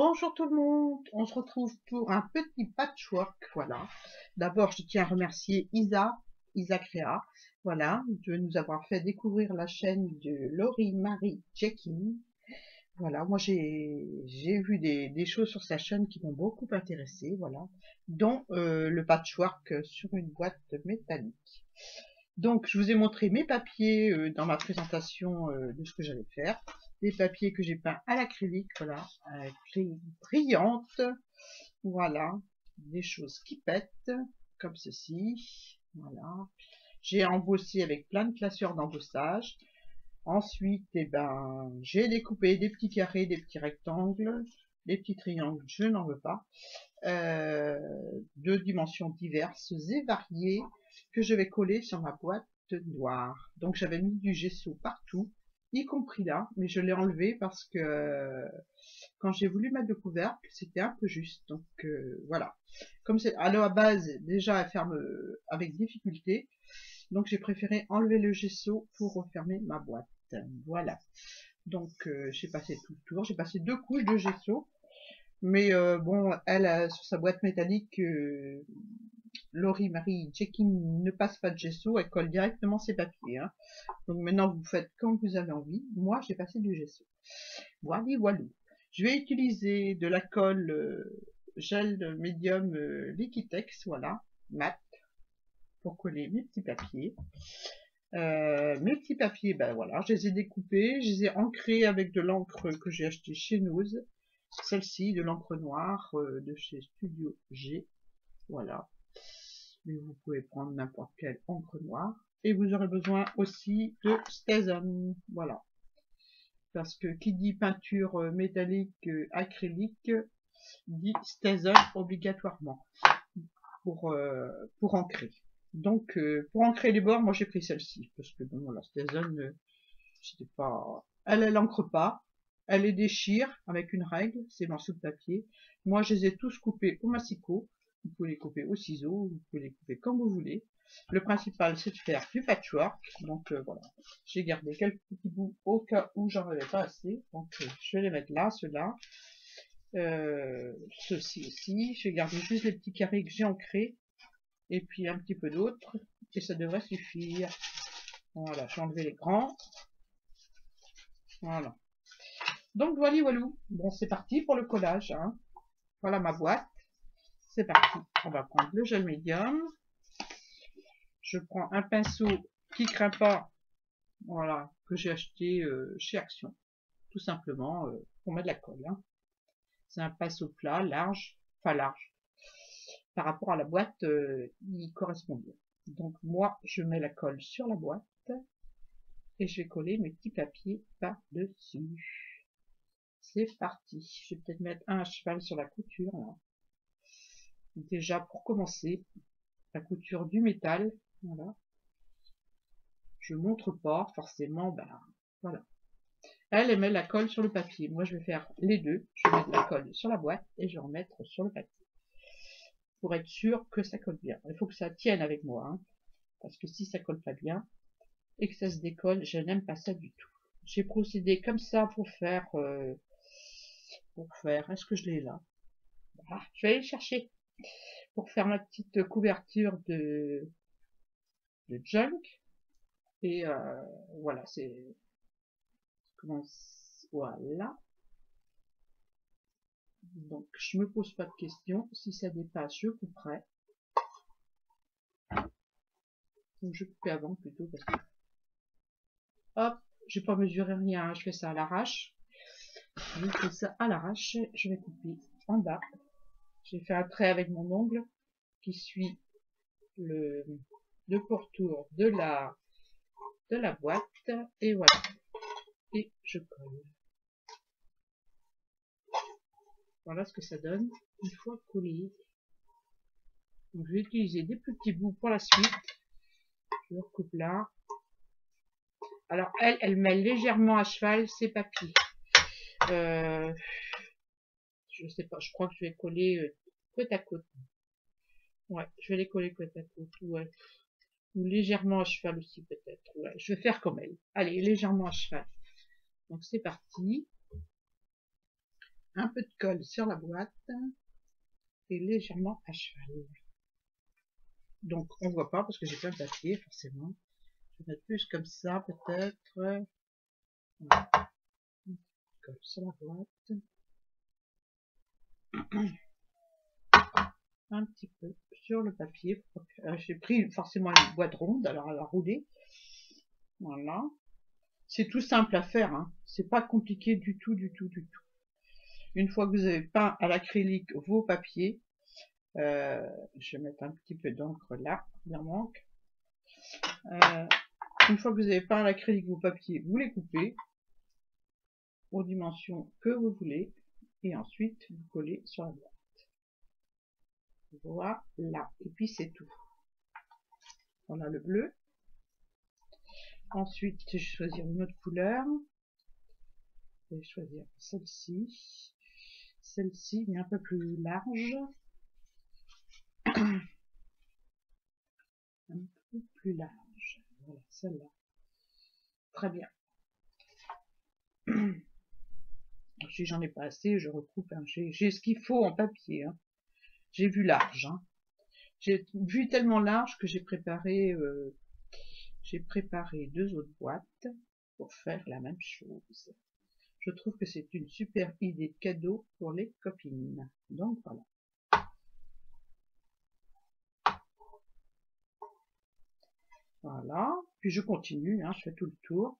Bonjour tout le monde, on se retrouve pour un petit patchwork, voilà. D'abord, je tiens à remercier Isa Créa, voilà, de nous avoir fait découvrir la chaîne de Laurie Marie Jekin. Voilà, moi j'ai vu des choses sur sa chaîne qui m'ont beaucoup intéressé, voilà, dont le patchwork sur une boîte métallique. Donc, je vous ai montré mes papiers dans ma présentation de ce que j'allais faire. Des papiers que j'ai peints à l'acrylique, voilà, avec brillante, voilà, des choses qui pètent, comme ceci, voilà. J'ai embossé avec plein de classeurs d'embossage. Ensuite, eh ben, j'ai découpé des petits carrés, des petits rectangles, des petits triangles, je n'en veux pas, de dimensions diverses et variées, que je vais coller sur ma boîte noire. Donc j'avais mis du gesso partout, y compris là, mais je l'ai enlevé parce que quand j'ai voulu mettre le couvercle, c'était un peu juste. Donc voilà. Comme c'est à la base déjà à faire avec difficulté, donc j'ai préféré enlever le gesso pour refermer ma boîte. Voilà. Donc j'ai passé tout le tour, j'ai passé 2 couches de gesso. Mais bon, elle, sur sa boîte métallique, Laurie Marie Jekin ne passe pas de gesso, elle colle directement ses papiers. Hein. Donc maintenant, vous faites quand vous avez envie. Moi, j'ai passé du gesso. Voilà, voilà. Je vais utiliser de la colle gel médium Liquitex, voilà, mat, pour coller mes petits papiers. Mes petits papiers, ben voilà, je les ai découpés, je les ai ancrés avec de l'encre que j'ai acheté chez Nose. Celle-ci, de l'encre noire de chez Studio G. Voilà. Mais vous pouvez prendre n'importe quelle encre noire. Et vous aurez besoin aussi de Stézon. Voilà. Parce que qui dit peinture métallique acrylique dit Stézon obligatoirement pour ancrer. Donc pour ancrer les bords, moi j'ai pris celle-ci. Parce que bon, la Stézon, c'était pas... Elle encre pas. Elle les déchire avec une règle, ces morceaux de papier. Moi, je les ai tous coupés au massicot. Vous pouvez les couper au ciseau, vous pouvez les couper comme vous voulez. Le principal, c'est de faire du patchwork. Donc voilà, j'ai gardé quelques petits bouts au cas où j'en avais pas assez. Donc je vais les mettre là, ceux-là. Ceux-ci aussi. Je vais garder juste les petits carrés que j'ai ancrés. Et puis un petit peu d'autres. Et ça devrait suffire. Voilà, j'ai enlevé les grands. Voilà. Donc voilà, voilà. Bon, c'est parti pour le collage. Hein. Voilà ma boîte. C'est parti. On va prendre le gel médium. Je prends un pinceau qui craint pas, voilà, que j'ai acheté chez Action. Tout simplement pour mettre de la colle. Hein. C'est un pinceau plat, large, enfin large. Par rapport à la boîte, il correspond bien. Donc moi, je mets la colle sur la boîte et je vais coller mes petits papiers par-dessus. C'est parti. Je vais peut-être mettre un à cheval sur la couture. Là. Déjà pour commencer, la couture du métal, voilà. Je montre pas forcément, ben voilà. Elle met la colle sur le papier. Moi, je vais faire les deux. Je vais mettre la colle sur la boîte et je vais en mettre sur le papier. Pour être sûr que ça colle bien. Il faut que ça tienne avec moi. Hein, parce que si ça colle pas bien et que ça se décolle, je n'aime pas ça du tout. J'ai procédé comme ça pour faire... est-ce que je l'ai là? Ah, je vais aller le chercher. Pour faire ma petite couverture de junk. Et voilà, c'est... Voilà. Donc, je me pose pas de questions. Si ça dépasse, je couperai. Ou je coupais avant plutôt parce que... Hop, j'ai pas mesuré rien. Je fais ça à l'arrache. Je fais ça à l'arrache. Je vais couper en bas. J'ai fait un trait avec mon ongle qui suit le pourtour de la boîte. Et voilà. Et je colle. Voilà ce que ça donne une fois collé. Donc, je vais utiliser des plus petits bouts pour la suite. Je le recoupe là. Alors, elle met légèrement à cheval ses papiers. Je sais pas, je crois que je vais coller côte à côte. Ouais, je vais les coller côte à côte. Ouais. Ou légèrement à cheval aussi, peut-être. Ouais, je vais faire comme elle. Allez, légèrement à cheval. Donc, c'est parti. un peu de colle sur la boîte et légèrement à cheval. Donc on voit pas parce que j'ai plein de papier forcément. Je vais mettre plus comme ça peut-être. Voilà. Colle sur la boîte. Un petit peu sur le papier. J'ai pris forcément une boîte ronde, alors elle va rouler. Voilà. C'est tout simple à faire, hein. C'est pas compliqué du tout, du tout, du tout. Une fois que vous avez peint à l'acrylique vos papiers, je vais mettre un petit peu d'encre là, il en manque. Une fois que vous avez peint à l'acrylique vos papiers, vous les coupez aux dimensions que vous voulez et ensuite vous collez sur la boîte. Voilà, et puis c'est tout. Voilà le bleu. Ensuite, je vais choisir une autre couleur. Je vais choisir celle-ci. Celle-ci, mais un peu plus large. Un peu plus large. Voilà, celle-là. Très bien. Si j'en ai pas assez, je recoupe. Hein. J'ai ce qu'il faut en papier. Hein. J'ai vu large. Hein. J'ai vu tellement large que j'ai préparé 2 autres boîtes pour faire la même chose. Je trouve que c'est une super idée de cadeau pour les copines. Donc voilà. Voilà. Puis je continue, hein, je fais tout le tour.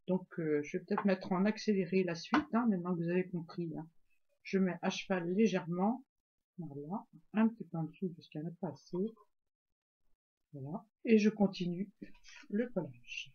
Donc je vais peut-être mettre en accéléré la suite, hein, maintenant que vous avez compris. Hein. Je mets à cheval légèrement. Voilà. Un petit peu en dessous parce qu'il n'y en a pas assez. Voilà. Et je continue le collage.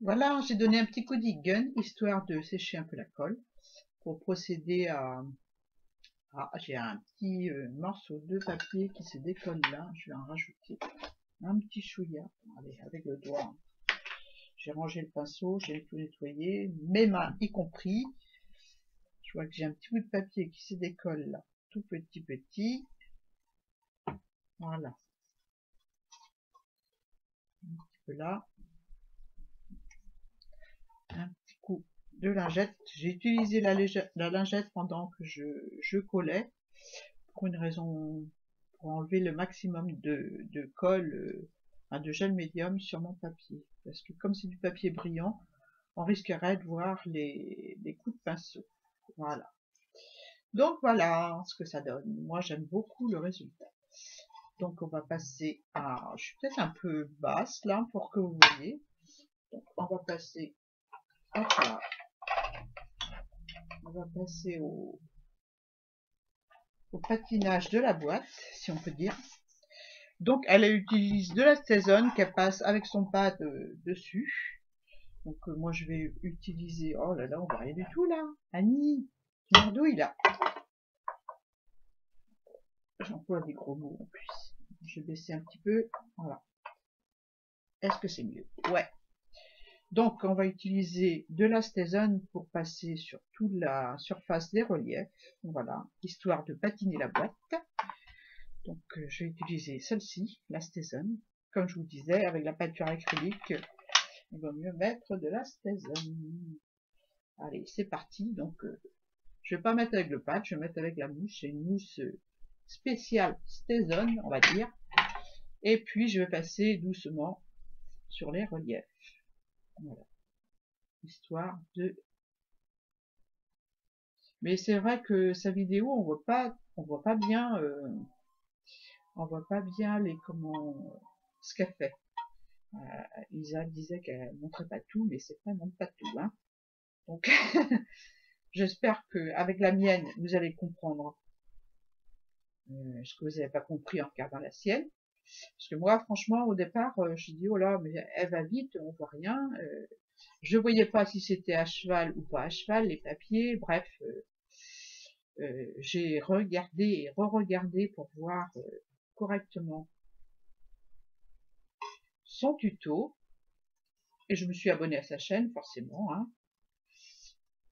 Voilà, j'ai donné un petit coup de gun, histoire de sécher un peu la colle, pour procéder à... Ah, j'ai un petit morceau de papier qui se décolle là, je vais en rajouter un petit chouïa, allez, avec le doigt. J'ai rangé le pinceau, j'ai tout nettoyé, mes mains y compris. Je vois que j'ai un petit bout de papier qui se décolle là, tout petit. Voilà. Un petit peu là. Un petit coup de lingette. J'ai utilisé la lingette pendant que je collais pour une raison, pour enlever le maximum de colle de gel médium sur mon papier. Parce que comme c'est du papier brillant, on risquerait de voir les coups de pinceau. Voilà. Donc voilà ce que ça donne. Moi j'aime beaucoup le résultat. Donc on va passer à... Je suis peut-être un peu basse là pour que vous voyez. Donc on va passer... Hop là. On va passer au patinage de la boîte, si on peut dire. Donc elle utilise de la Stézone qu'elle passe avec son pad dessus. Donc moi je vais utiliser... Oh là là, on voit rien du tout là. Annie, tu m'andouilles là. J'emploie des gros mots en plus. Je vais baisser un petit peu. Voilà. Est-ce que c'est mieux? Ouais. Donc on va utiliser de la Stézone pour passer sur toute la surface des reliefs. Voilà. Histoire de patiner la boîte. Donc je vais utiliser celle-ci, la Stézone. Comme je vous disais, avec la peinture acrylique, il vaut mieux mettre de la Stézone. Allez, c'est parti. Donc je vais pas mettre avec le pad, je vais mettre avec la mousse. C'est une mousse spéciale Stézone, on va dire. Et puis je vais passer doucement sur les reliefs. Voilà. Histoire de... Mais c'est vrai que sa vidéo, on voit pas bien, on voit pas bien les ce qu'elle fait. Isa disait qu'elle montrait pas tout, mais c'est vraiment pas tout, hein. Donc j'espère que avec la mienne, vous allez comprendre ce que vous n'avez pas compris en regardant la sienne. Parce que moi, franchement, au départ, je dis oh là, mais elle va vite, on voit rien. Je voyais pas si c'était à cheval ou pas à cheval, les papiers, bref. J'ai regardé et re-regardé pour voir correctement son tuto. Et je me suis abonnée à sa chaîne, forcément, hein,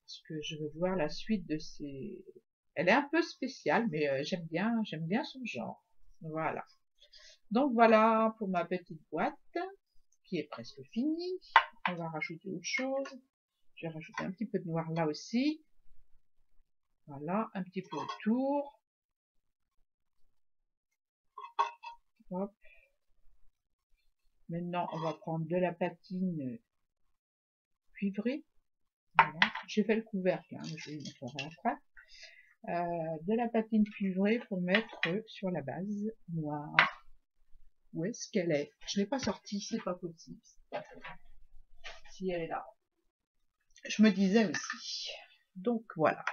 parce que je veux voir la suite de ses... Elle est un peu spéciale, mais j'aime bien son genre. Voilà. Donc voilà pour ma petite boîte, qui est presque finie. On va rajouter autre chose. Je vais rajouter un petit peu de noir là aussi. Voilà, un petit peu autour. Hop. Maintenant, on va prendre de la patine cuivrée. Voilà. J'ai fait le couvercle, hein, mais je vous le montrerai après. De la patine cuivrée pour mettre sur la base noire. Où est-ce qu'elle est? Je l'ai pas sortie, c'est pas possible. Si elle est là. Je me disais aussi. Donc voilà.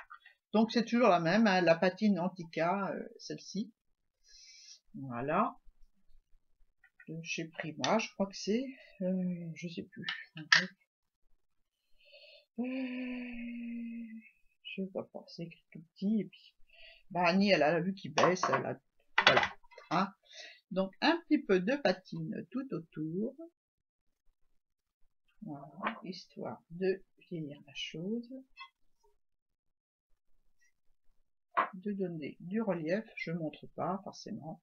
Donc c'est toujours la même, hein, la patine Antica, celle-ci. Voilà. Chez Prima, je crois que c'est. Je sais plus. Je vois pas, c'est écrit tout petit. Et puis, bah, Annie, elle a la vue qui baisse. Elle a, voilà. Hein. Donc un petit peu de patine tout autour. Voilà, histoire de vieillir la chose. De donner du relief, je montre pas forcément.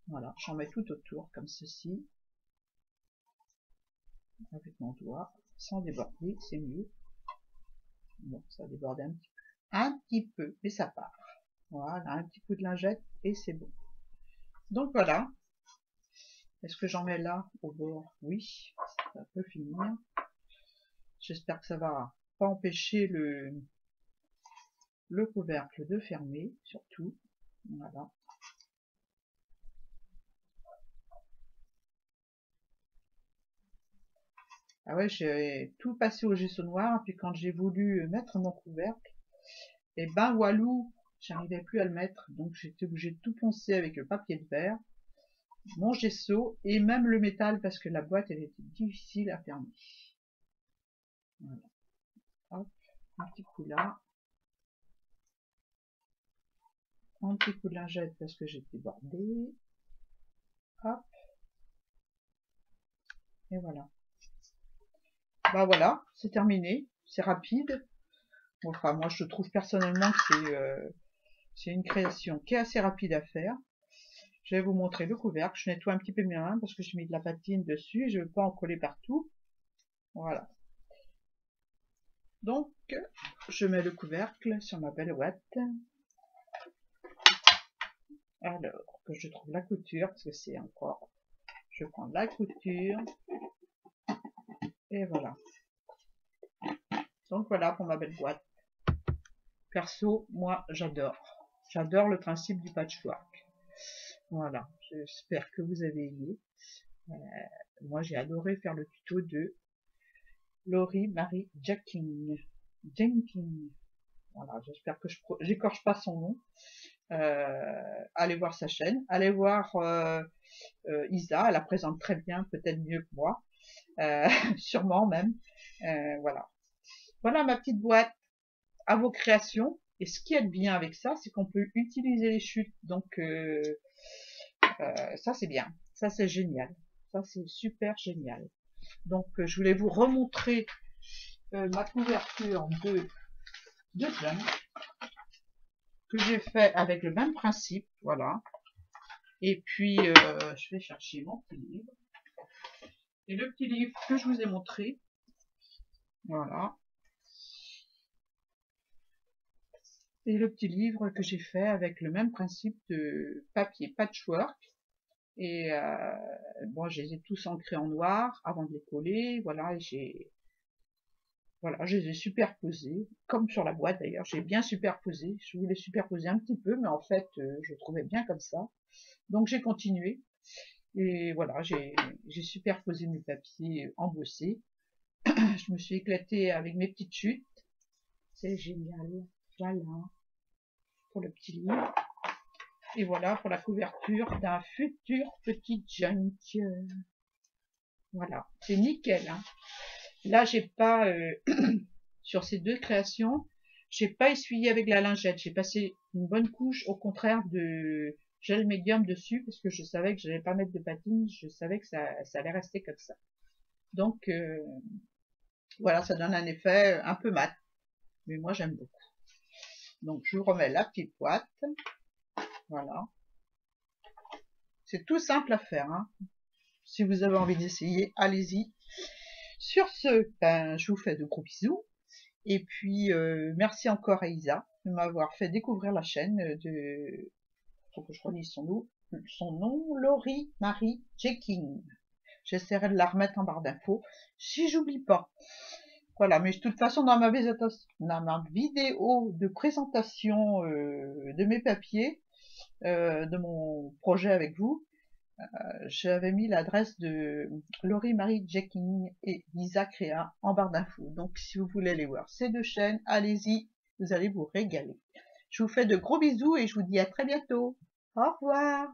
Voilà, j'en mets tout autour comme ceci. Avec mon doigt, sans déborder, c'est mieux. Bon, ça a débordé un petit peu, mais ça part. Voilà, un petit coup de lingette et c'est bon. Donc voilà. Est-ce que j'en mets là au bord? Oui, ça peut finir. J'espère que ça va pas empêcher le couvercle de fermer, surtout. Voilà. Ah ouais, j'ai tout passé au gesso noir, puis quand j'ai voulu mettre mon couvercle, et ben walou, j'arrivais plus à le mettre, donc j'étais obligée de tout poncer avec le papier de verre, mon gesso, et même le métal, parce que la boîte, elle était difficile à fermer. Voilà. Hop, un petit coup là. Un petit coup de lingette parce que j'ai débordé. Hop. Et voilà. Bah voilà, c'est terminé. C'est rapide. Enfin, moi, je trouve personnellement que c'est une création qui est assez rapide à faire. Je vais vous montrer le couvercle. Je nettoie un petit peu mes mains parce que j'ai mis de la patine dessus et je ne veux pas en coller partout. Voilà. Donc, je mets le couvercle sur ma belle boîte. Alors, que je trouve la couture, parce que c'est encore... Je prends la couture. Et voilà. Donc voilà pour ma belle boîte. Perso, moi j'adore. J'adore le principe du patchwork. Voilà, j'espère que vous avez aimé. Moi j'ai adoré faire le tuto de Laurie Marie Jenkins. Voilà, j'espère que je n'écorche pas son nom. Allez voir sa chaîne. Allez voir Isa, elle la présente très bien, peut-être mieux que moi. Sûrement même. Voilà. Voilà ma petite boîte à vos créations. Et ce qui est bien avec ça, c'est qu'on peut utiliser les chutes. Donc ça c'est bien. Ça c'est génial. Ça c'est super génial. Donc je voulais vous remontrer ma couverture de junk que j'ai fait avec le même principe. Voilà. Et puis je vais chercher mon petit livre. Et le petit livre que je vous ai montré. Voilà. Et le petit livre que j'ai fait avec le même principe de papier patchwork. Et bon, je les ai tous ancrés en noir avant de les coller. Voilà, voilà, je les ai superposés, comme sur la boîte d'ailleurs. J'ai bien superposé. Je voulais superposer un petit peu, mais en fait, je trouvais bien comme ça. Donc j'ai continué. Et voilà, j'ai superposé mes papiers embossés. Je me suis éclatée avec mes petites chutes. C'est génial. Voilà. Pour le petit livre. Et voilà pour la couverture d'un futur petit junk. Voilà, c'est nickel. Hein. Là, j'ai pas sur ces deux créations, j'ai pas essuyé avec la lingette. J'ai passé une bonne couche, au contraire, de gel médium dessus parce que je savais que je n'allais pas mettre de patine. Je savais que ça allait rester comme ça. Donc voilà, ça donne un effet un peu mat, mais moi j'aime beaucoup. Donc je vous remets la petite boîte. Voilà. C'est tout simple à faire. Hein. Si vous avez envie d'essayer, allez-y. Sur ce, ben, je vous fais de gros bisous. Et puis, merci encore à Isa de m'avoir fait découvrir la chaîne de... Faut que je relise son nom, Laurie Marie Jenkins. J'essaierai de la remettre en barre d'infos, si j'oublie pas. Voilà, mais de toute façon, dans ma vidéo de présentation de mes papiers, de mon projet avec vous, j'avais mis l'adresse de Laurie Marie Jenkins et Lisa Créa en barre d'infos. Donc si vous voulez aller voir ces deux chaînes, allez-y, vous allez vous régaler. Je vous fais de gros bisous et je vous dis à très bientôt. Au revoir.